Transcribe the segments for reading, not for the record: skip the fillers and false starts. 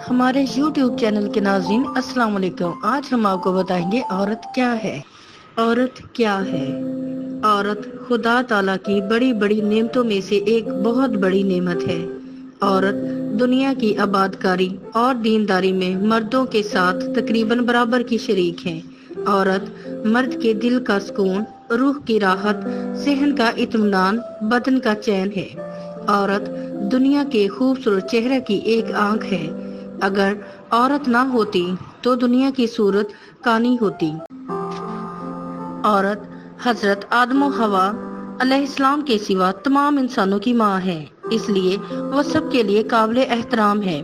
ہمارے YouTube channel کے ناظرین السلام علیکم۔ آج ہم آپ کو بتائیں گے عورت کیا ہے۔ عورت کیا ہے؟ عورت خدا تعالیٰ کی بڑی بڑی نعمتوں میں سے ایک بہت بڑی نعمت ہے۔ عورت دنیا کی آبادکاری اور دینداری میں مردوں کے ساتھ تقریباً برابر کی شریک ہے۔ عورت مرد کے دل کا سکون، روح کی راحت، ذہن کا اطمینان، بدن کا چین ہے۔ عورت دنیا کے خوبصورت چہرے کی ایک آنکھ ہے۔ اگر عورت نہ ہوتی تو دنیا کی صورت کانی ہوتی۔ عورت حضرت آدم و حوا علیہ السلام کے سوا تمام انسانوں کی ماں ہے، اس لیے وہ سب کے لیے قابل احترام ہے۔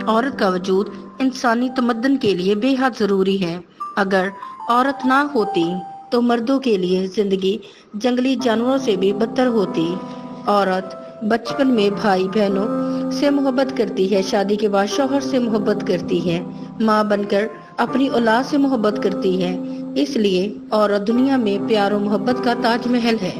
عورت کا وجود انسانی تمدن کے لیے بے حد ضروری ہے۔ اگر عورت نہ ہوتی تو مردوں کے لیے زندگی جنگلی جانوروں سے بھی بدتر ہوتی۔ عورت بچپن میں بھائی بہنوں سے محبت کرتی ہے، شادی کے بعد شوہر سے محبت کرتی ہے، ماں بن کر اپنی اولاد سے محبت کرتی ہے۔ اس لیے عورت دنیا میں پیار و محبت کا تاج محل ہے۔